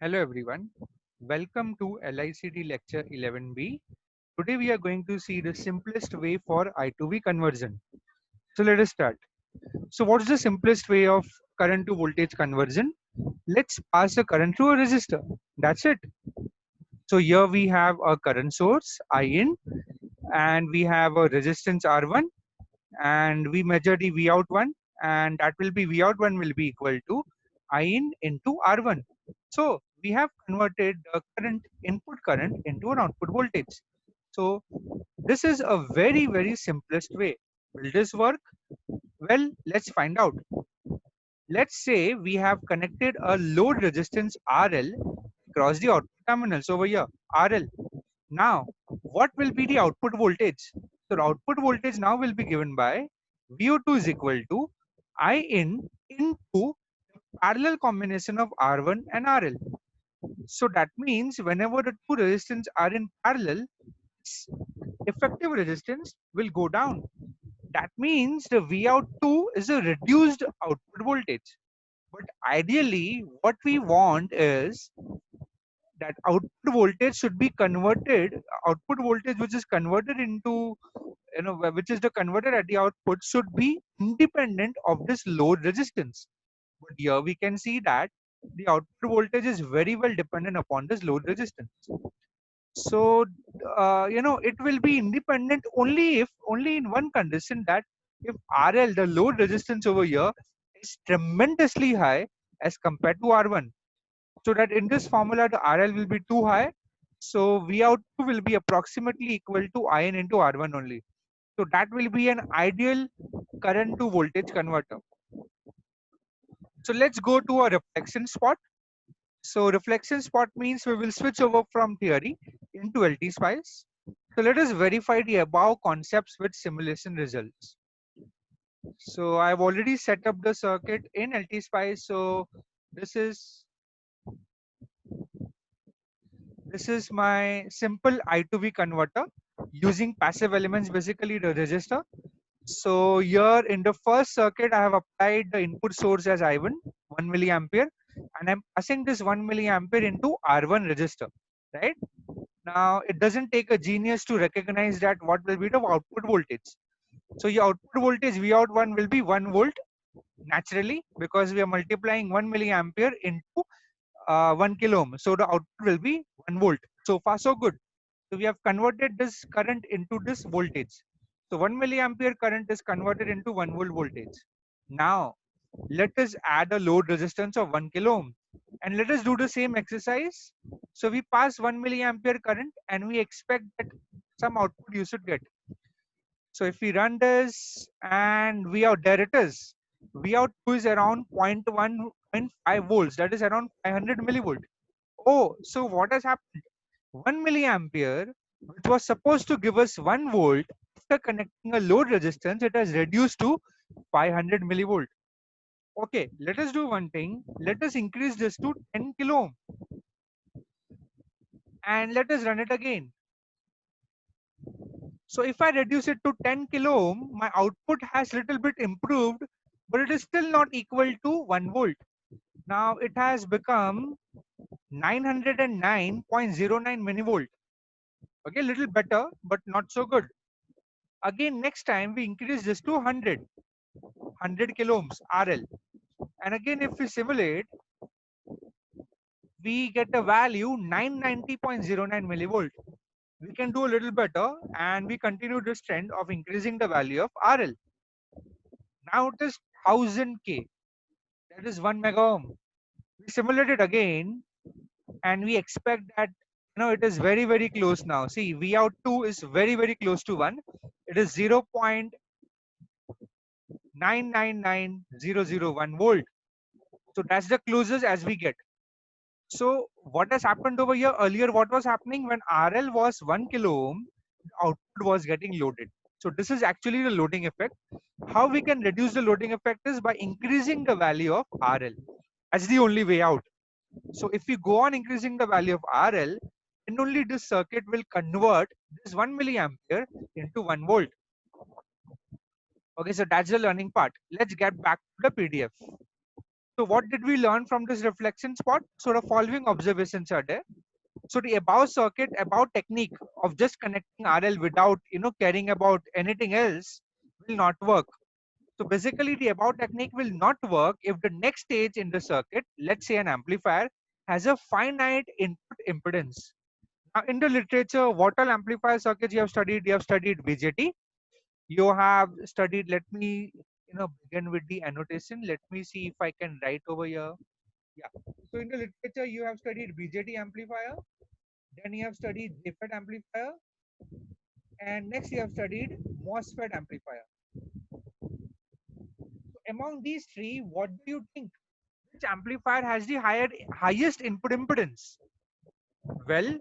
Hello everyone, welcome to LICT lecture 11B. Today we are going to see the simplest way for I to V conversion. So let us start. So what is the simplest way of current to voltage conversion? Let's pass the current through a resistor. That's it. So here we have a current source I in and we have a resistance R1 and we measure the V out one and that will be V out one will be equal to I in into R1. So we have converted the current input current into an output voltage. So this is a very simplest way. Will this work? Well, let's find out. Let's say we have connected a load resistance RL across the output terminals over here, RL. Now, what will be the output voltage? So the output voltage now will be given by VO2 is equal to I in into parallel combination of R1 and RL. So that means whenever the two resistance are in parallel, effective resistance will go down. That means the V out 2 is a reduced output voltage. But ideally, what we want is that output voltage should be converted, output voltage which is converted into, which is the converted at the output should be independent of this load resistance. But here we can see that the output voltage is very well dependent upon this load resistance. So, it will be independent only in one condition, that if RL, the load resistance over here, is tremendously high as compared to R1. So that in this formula, the RL will be too high. So V out will be approximately equal to IN into R1 only. So that will be an ideal current to voltage converter. So let's go to a reflection spot. So reflection spot means we will switch over from theory into LT spice. So let us verify the above concepts with simulation results. So I've already set up the circuit in LT spice. So this is my simple I to V converter using passive elements, basically the resistor. So here in the first circuit, I have applied the input source as I1, 1 milliampere, and I'm passing this 1 milliampere into R1 resistor, right? Now it doesn't take a genius to recognize that what will be the output voltage. So your output voltage V out 1 will be 1 volt naturally, because we are multiplying 1 milliampere into 1 kilo ohm. So the output will be 1 volt. So far so good. So we have converted this current into this voltage. So 1 milliampere current is converted into 1 volt voltage. Now let us add a load resistance of 1 kilo ohm and let us do the same exercise. So we pass 1 milliampere current and we expect that some output you should get. So if we run this and we out, there it is. V out 2 is around 0.1.5 volts, that is around 500 millivolt. Oh, so what has happened? 1 milliampere, which was supposed to give us 1 volt, after connecting a load resistance, it has reduced to 500 millivolt. Okay, let us do one thing. Let us increase this to 10 kilo ohm and let us run it again. So if I reduce it to 10 kilo ohm, my output has little bit improved, but it is still not equal to 1 volt. Now it has become 909.09 millivolt. Okay, little better, but not so good. Again, next time we increase this to 100 kilo ohms RL. And again, if we simulate, we get a value 990.09 millivolt. We can do a little better and we continue this trend of increasing the value of RL. Now it is 1000 K, that is 1 mega ohm. We simulate it again and we expect that it is very close now. See, V out 2 is very close to 1. It is 0.999001 volt. So that's the closest as we get. So what has happened over here? Earlier, what was happening when RL was 1 kilo ohm, output was getting loaded. So this is actually the loading effect. How we can reduce the loading effect is by increasing the value of RL. That's the only way out. So if we go on increasing the value of RL, then only this circuit will convert this 1 milliampere into 1 volt. Okay, so that's the learning part. Let's get back to the PDF. So what did we learn from this reflection spot? So the following observations are there. So the above circuit, above technique of just connecting RL without caring about anything else will not work. So basically the above technique will not work if the next stage in the circuit, let's say an amplifier, has a finite input impedance. Now in the literature, what all amplifier circuits you have studied? You have studied BJT. You have studied, let me begin with the annotation. Let me see if I can write over here. Yeah. So in the literature, you have studied BJT amplifier, then you have studied JFET amplifier, and next you have studied MOSFET amplifier. So among these three, what do you think? Which amplifier has the highest input impedance? Well,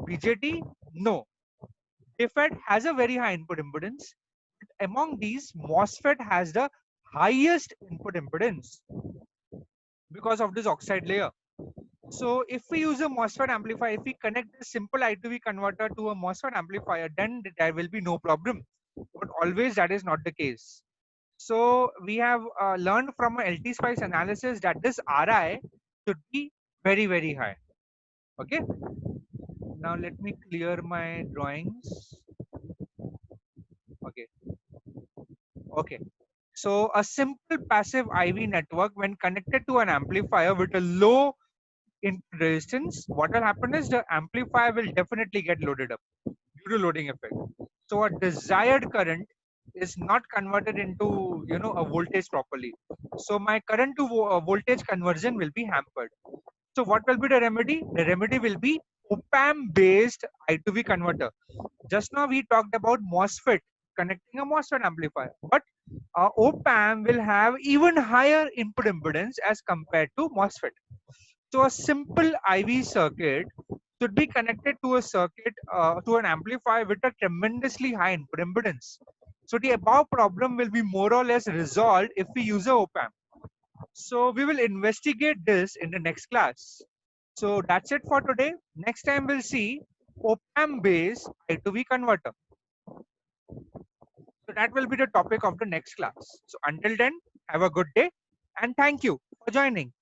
BJT, no. JFET has a very high input impedance. Among these, MOSFET has the highest input impedance because of this oxide layer. So if we use a MOSFET amplifier, if we connect a simple I to V converter to a MOSFET amplifier, then there will be no problem. But always that is not the case. So we have learned from a LT spice analysis that this Ri should be very, very high. Okay. Now let me clear my drawings. Okay. Okay. So a simple passive IV network when connected to an amplifier with a low input resistance, what will happen is the amplifier will definitely get loaded up due to loading effect. So a desired current is not converted into a voltage properly. So my current to voltage conversion will be hampered. So what will be the remedy? The remedy will be op-amp based I to V converter. Just now we talked about MOSFET, connecting a MOSFET amplifier, but op-amp will have even higher input impedance as compared to MOSFET. So a simple IV circuit should be connected to a circuit to an amplifier with a tremendously high input impedance. So the above problem will be more or less resolved if we use a op-amp. So we will investigate this in the next class. So that's it for today. Next time we'll see op-amp based I to V converter. So that will be the topic of the next class. So until then, have a good day and thank you for joining.